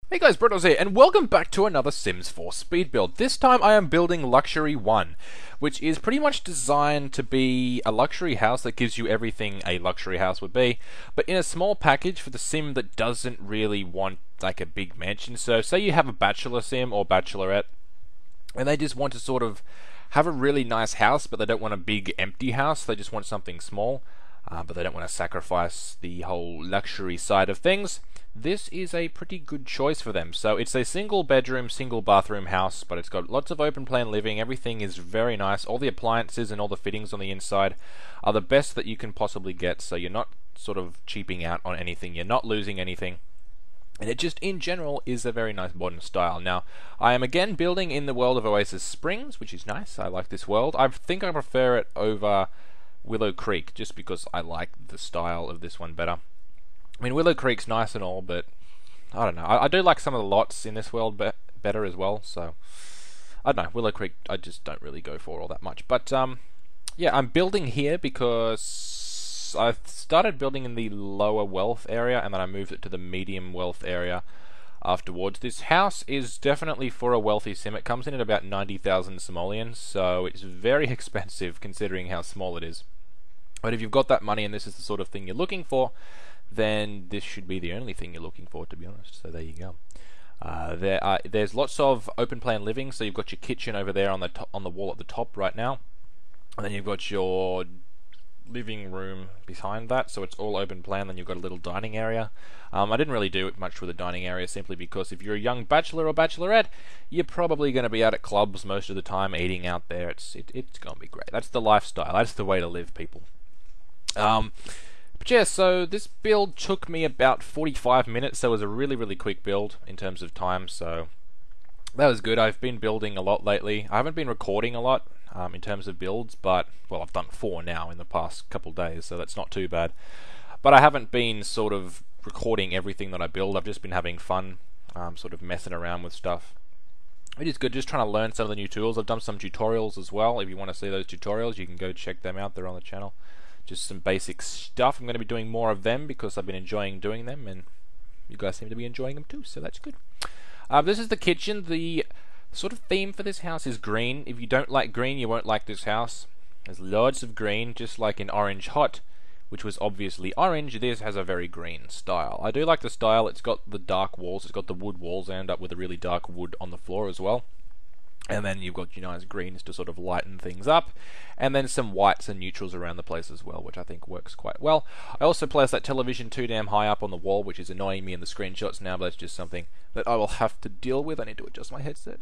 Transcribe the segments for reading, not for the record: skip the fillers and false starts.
Hey guys, Brunos here, and welcome back to another Sims 4 speed build. This time I am building Luxury 1, which is pretty much designed to be a luxury house that gives you everything a luxury house would be, but in a small package for the sim that doesn't really want like a big mansion. So say you have a bachelor sim or bachelorette, and they just want to sort of have a really nice house, but they don't want a big empty house, they just want something small. But they don't want to sacrifice the whole luxury side of things. This is a pretty good choice for them. So it's a single bedroom, single bathroom house, but it's got lots of open plan living. Everything is very nice. All the appliances and all the fittings on the inside are the best that you can possibly get, so you're not sort of cheaping out on anything, you're not losing anything. And it just, in general, is a very nice modern style. Now, I am again building in the world of Oasis Springs, which is nice. I like this world. I think I prefer it over Willow Creek, just because I like the style of this one better. I mean, Willow Creek's nice and all, but I don't know. I do like some of the lots in this world better as well, so I don't know. Willow Creek, I just don't really go for all that much. But, yeah, I'm building here because I started building in the lower wealth area, and then I moved it to the medium wealth area afterwards. This house is definitely for a wealthy sim. It comes in at about 90,000 simoleons, so it's very expensive considering how small it is. But if you've got that money and this is the sort of thing you're looking for, then this should be the only thing you're looking for, to be honest. So there you go. There's lots of open plan living. So you've got your kitchen over there on the wall at the top right now, and then you've got your living room behind that, so it's all open plan. Then you've got a little dining area. I didn't really do much with the dining area, simply because if you're a young bachelor or bachelorette, you're probably going to be out at clubs most of the time, eating out there. It's going to be great. That's the lifestyle. That's the way to live, people. But yeah, so this build took me about 45 minutes, so it was a really quick build in terms of time, so that was good. I've been building a lot lately. I haven't been recording a lot in terms of builds, but, well, I've done 4 now in the past couple of days, so that's not too bad. But I haven't been sort of recording everything that I build. I've just been having fun, sort of messing around with stuff. It is good, just trying to learn some of the new tools. I've done some tutorials as well. If you want to see those tutorials, you can go check them out. They're on the channel. Just some basic stuff. I'm going to be doing more of them because I've been enjoying doing them, and you guys seem to be enjoying them too, so that's good. This is the kitchen. The sort of theme for this house is green. If you don't like green, you won't like this house. There's loads of green, just like in Orange Hot, which was obviously orange. This has a very green style. I do like the style. It's got the dark walls. It's got the wood walls. I end up with a really dark wood on the floor as well. And then you've got your nice greens to sort of lighten things up, and then some whites and neutrals around the place as well, which I think works quite well. I also placed that television too damn high up on the wall, which is annoying me in the screenshots now, but that's just something that I will have to deal with. I need to adjust my headset.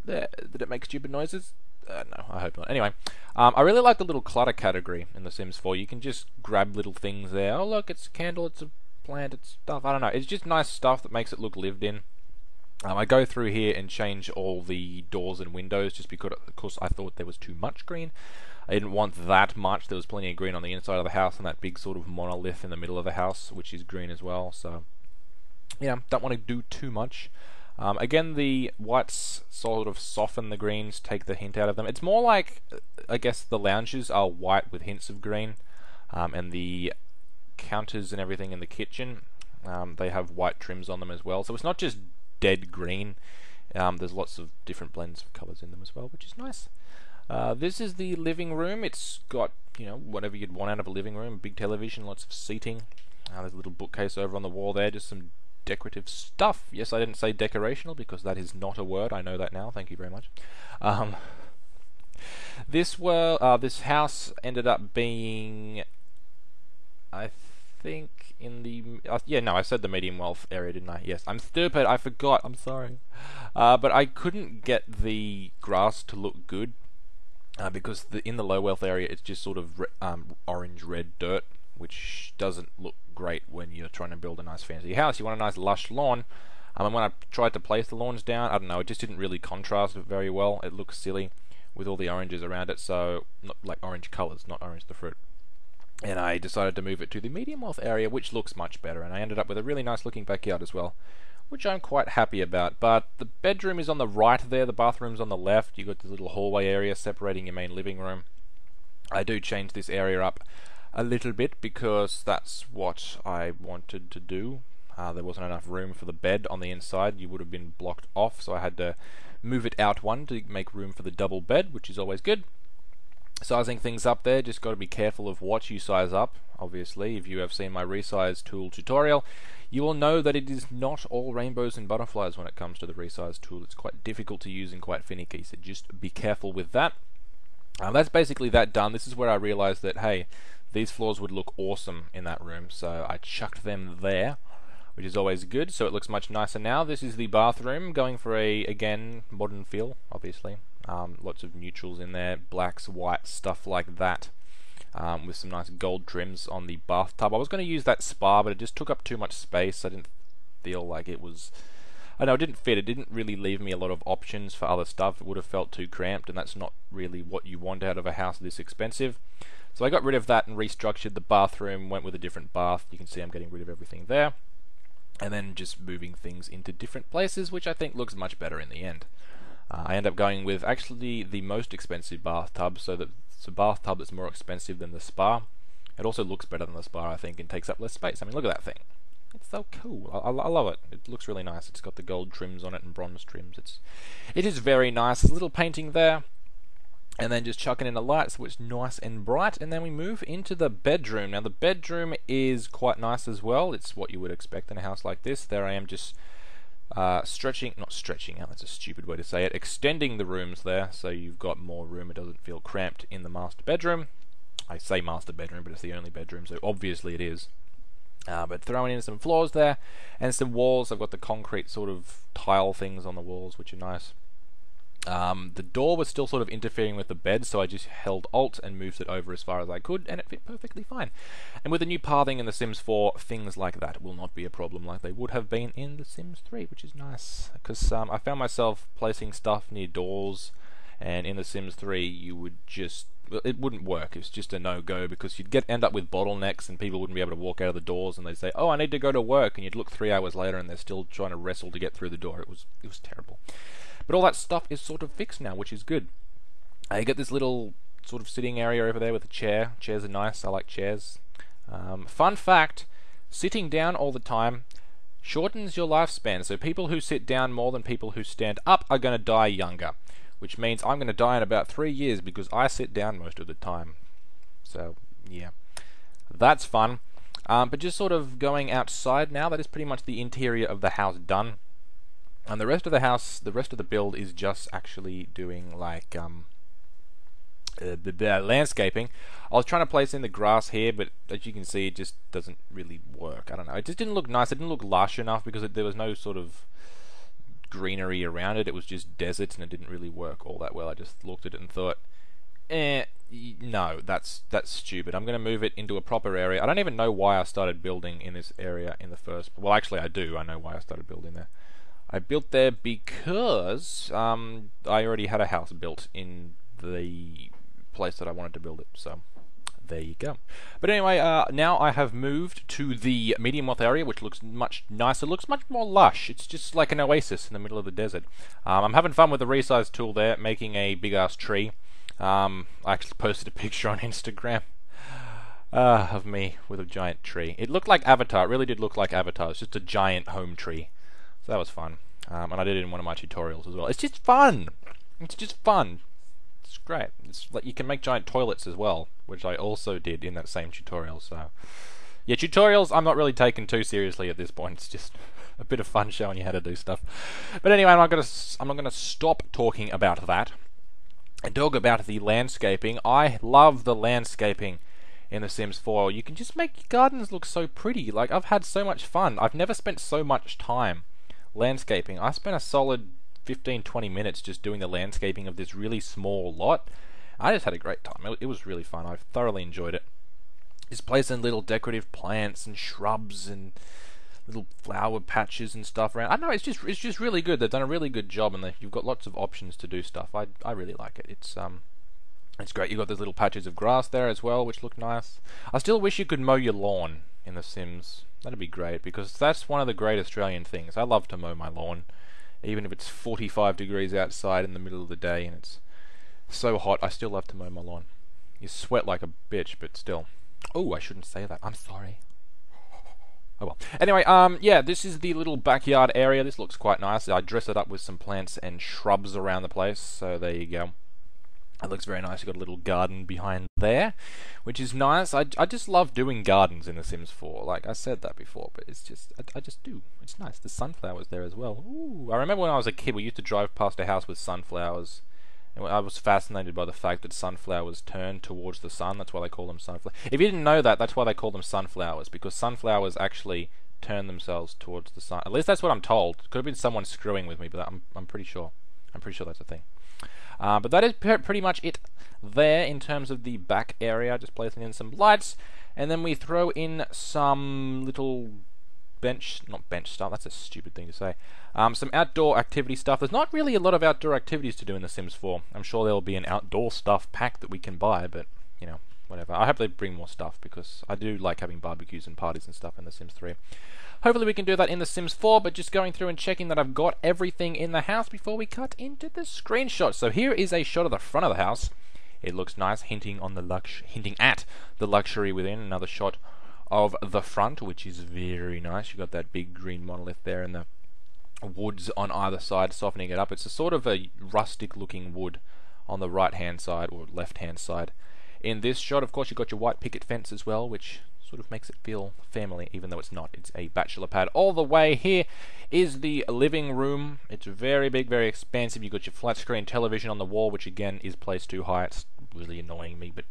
There. Did it make stupid noises? No, I hope not. Anyway, I really like the little clutter category in The Sims 4. You can just grab little things there. Oh look, it's a candle, it's a plant, it's stuff. I don't know. It's just nice stuff that makes it look lived in. I go through here and change all the doors and windows just because, of course, I thought there was too much green. I didn't want that much. There was plenty of green on the inside of the house and that big sort of monolith in the middle of the house, which is green as well. So, yeah, don't want to do too much. Again, the whites sort of soften the greens, take the hint out of them. It's more like, I guess, the lounges are white with hints of green, and the counters and everything in the kitchen, they have white trims on them as well. So it's not just dead green. There's lots of different blends of colours in them as well, which is nice. This is the living room. It's got, you know, whatever you'd want out of a living room. Big television, lots of seating. There's a little bookcase over on the wall there, just some decorative stuff. Yes, I didn't say decorational because that is not a word. I know that now. Thank you very much. This house ended up being, I think, in the yeah, no, I said the medium wealth area, didn't I? Yes, I'm stupid. I forgot. I'm sorry. But I couldn't get the grass to look good because in the low wealth area, it's just sort of orange red dirt, which doesn't look great when you're trying to build a nice fancy house. You want a nice lush lawn. And when I tried to place the lawns down, I don't know, it just didn't really contrast very well. It looks silly with all the oranges around it. So, not like orange colours, not orange the fruit. And I decided to move it to the medium wealth area, which looks much better, and I ended up with a really nice looking backyard as well, which I'm quite happy about. But the bedroom is on the right there, the bathroom's on the left. You've got this little hallway area separating your main living room. I do change this area up a little bit because that's what I wanted to do. There wasn't enough room for the bed on the inside. You would have been blocked off, so I had to move it out one to make room for the double bed, which is always good. Sizing things up there, just got to be careful of what you size up. Obviously, if you have seen my resize tool tutorial, you will know that it is not all rainbows and butterflies when it comes to the resize tool. It's quite difficult to use and quite finicky, so just be careful with that. That's basically that done. This is where I realized that, hey, these floors would look awesome in that room, so I chucked them there, which is always good, so it looks much nicer now. This is the bathroom, going for a, again, modern feel, obviously. Lots of neutrals in there, blacks, whites, stuff like that, with some nice gold trims on the bathtub. I was going to use that spa, but it just took up too much space. I didn't feel like it was... I know it didn't fit. It didn't really leave me a lot of options for other stuff. It would have felt too cramped, and that's not really what you want out of a house this expensive. So I got rid of that and restructured the bathroom, went with a different bath. You can see I'm getting rid of everything there. And then just moving things into different places, which I think looks much better in the end. I end up going with actually the most expensive bathtub, so that it's a bathtub that's more expensive than the spa. It also looks better than the spa, I think, and takes up less space. I mean, look at that thing. It's so cool. I love it. It looks really nice. It's got the gold trims on it and bronze trims. It is very nice. There's a little painting there. And then just chucking in the lights so it's nice and bright. And then we move into the bedroom. Now the bedroom is quite nice as well. It's what you would expect in a house like this. There I am just not stretching out, that's a stupid way to say it, extending the rooms there so you've got more room. It doesn't feel cramped in the master bedroom. I say master bedroom, but it's the only bedroom, so obviously it is. But throwing in some floors there and some walls. I've got the concrete sort of tile things on the walls, which are nice. The door was still sort of interfering with the bed, so I just held Alt and moved it over as far as I could, and it fit perfectly fine. And with the new pathing in The Sims 4, things like that will not be a problem like they would have been in The Sims 3, which is nice. Because I found myself placing stuff near doors, and in The Sims 3 you would just... it wouldn't work. It was just a no-go, because you'd end up with bottlenecks, and people wouldn't be able to walk out of the doors, and they'd say, oh, I need to go to work, and you'd look 3 hours later, and they're still trying to wrestle to get through the door. It was terrible. But all that stuff is sort of fixed now, which is good. You get this little sort of sitting area over there with a chair. Chairs are nice. I like chairs. Fun fact, sitting down all the time shortens your lifespan. So people who sit down more than people who stand up are going to die younger, which means I'm going to die in about 3 years because I sit down most of the time. So, yeah. That's fun. But just sort of going outside now, that is pretty much the interior of the house done. And the rest of the house, the rest of the build is just actually doing like the landscaping. I was trying to place in the grass here, but as you can see, it just doesn't really work. I don't know. It just didn't look nice. It didn't look lush enough because there was no sort of greenery around it. It was just desert, and it didn't really work all that well. I just looked at it and thought, no, that's stupid. I'm going to move it into a proper area. I don't even know why I started building in this area in the first... Well, actually, I do. I know why I started building there. I built there because I already had a house built in the place that I wanted to build it, so there you go. But anyway, now I have moved to the medium wealth area, which looks much nicer, looks much more lush. It's just like an oasis in the middle of the desert. I'm having fun with the resize tool there, making a big-ass tree. I actually posted a picture on Instagram of me with a giant tree. It looked like Avatar, it really did look like Avatar. It's just a giant home tree. So that was fun. And I did it in one of my tutorials as well. It's just fun! It's just fun. It's great. It's like you can make giant toilets as well, which I also did in that same tutorial, so... Yeah, tutorials I'm not really taken too seriously at this point. It's just a bit of fun showing you how to do stuff. But anyway, I'm not gonna stop talking about that and talk about the landscaping. I love the landscaping in The Sims 4. You can just make your gardens look so pretty. Like, I've had so much fun. I've never spent so much time landscaping. I spent a solid 15-20 minutes just doing the landscaping of this really small lot. I just had a great time. It was really fun. I thoroughly enjoyed it. Just placing little decorative plants and shrubs and little flower patches and stuff around. I don't know, it's just really good. They've done a really good job, and you've got lots of options to do stuff. I really like it. It's great. You've got those little patches of grass there as well, which look nice. I still wish you could mow your lawn in The Sims. That'd be great, because that's one of the great Australian things. I love to mow my lawn, even if it's 45 degrees outside in the middle of the day and it's so hot. I still love to mow my lawn. You sweat like a bitch, but still. Oh, I shouldn't say that. I'm sorry. Oh well. Anyway, yeah, this is the little backyard area. This looks quite nice. I dress it up with some plants and shrubs around the place, so there you go. It looks very nice. You've got a little garden behind there, which is nice. I just love doing gardens in The Sims 4. Like, I said that before, but it's just, I just do. It's nice. There's sunflowers there as well. Ooh, I remember when I was a kid, we used to drive past a house with sunflowers, and I was fascinated by the fact that sunflowers turn towards the sun. That's why they call them sunflowers. If you didn't know that, that's why they call them sunflowers, because sunflowers actually turn themselves towards the sun. At least that's what I'm told. Could have been someone screwing with me, but I'm pretty sure. I'm pretty sure that's a thing. But that is pretty much it there in terms of the back area. Just placing in some lights, and then we throw in some little not bench stuff, that's a stupid thing to say. Some outdoor activity stuff. There's not really a lot of outdoor activities to do in The Sims 4. I'm sure there'll be an outdoor stuff pack that we can buy, but, you know, whatever. I hope they bring more stuff, because I do like having barbecues and parties and stuff in The Sims 3. Hopefully we can do that in The Sims 4, but just going through and checking that I've got everything in the house before we cut into the screenshot. So here is a shot of the front of the house. It looks nice, hinting at the luxury within. Another shot of the front, which is very nice. You've got that big green monolith there and the woods on either side softening it up. It's a sort of a rustic looking wood on the right hand side or left hand side. In this shot, of course, you've got your white picket fence as well, which sort of makes it feel family, even though it's not. It's a bachelor pad. All the way here is the living room. It's very big, very expansive. You've got your flat screen television on the wall, which again is placed too high. It's really annoying me, but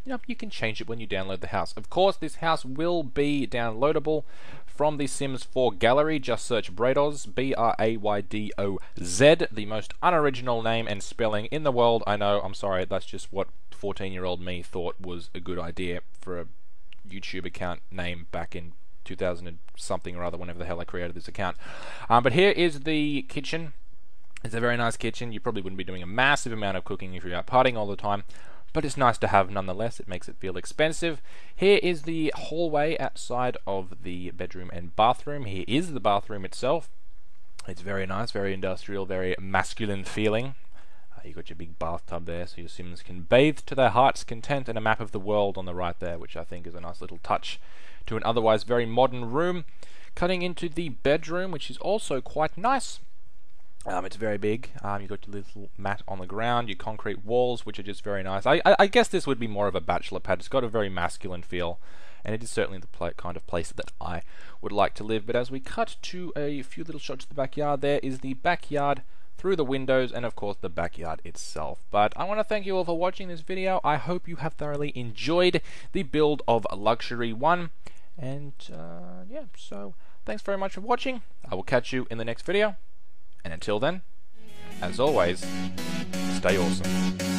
you know, you can change it when you download the house. Of course, this house will be downloadable from the Sims 4 gallery. Just search Braydoz, B-R-A-Y-D-O-Z, the most unoriginal name and spelling in the world. I know, I'm sorry, that's just what 14-year-old me thought was a good idea for a YouTube account name back in 2000 and something or other, whenever the hell I created this account. But here is the kitchen. It's a very nice kitchen. You probably wouldn't be doing a massive amount of cooking if you're out partying all the time, but it's nice to have nonetheless. It makes it feel expensive. Here is the hallway outside of the bedroom and bathroom. Here is the bathroom itself. It's very nice, very industrial, very masculine feeling. You've got your big bathtub there, so your Sims can bathe to their heart's content, and a map of the world on the right there, which I think is a nice little touch to an otherwise very modern room. Cutting into the bedroom, which is also quite nice. It's very big. You've got your little mat on the ground, your concrete walls, which are just very nice. I guess this would be more of a bachelor pad. It's got a very masculine feel, and it is certainly the kind of place that I would like to live. But as we cut to a few little shots of the backyard, there is the backyard through the windows, and of course the backyard itself. But I want to thank you all for watching this video. I hope you have thoroughly enjoyed the build of Luxury 1, and yeah, so thanks very much for watching. I will catch you in the next video, and until then, as always, stay awesome.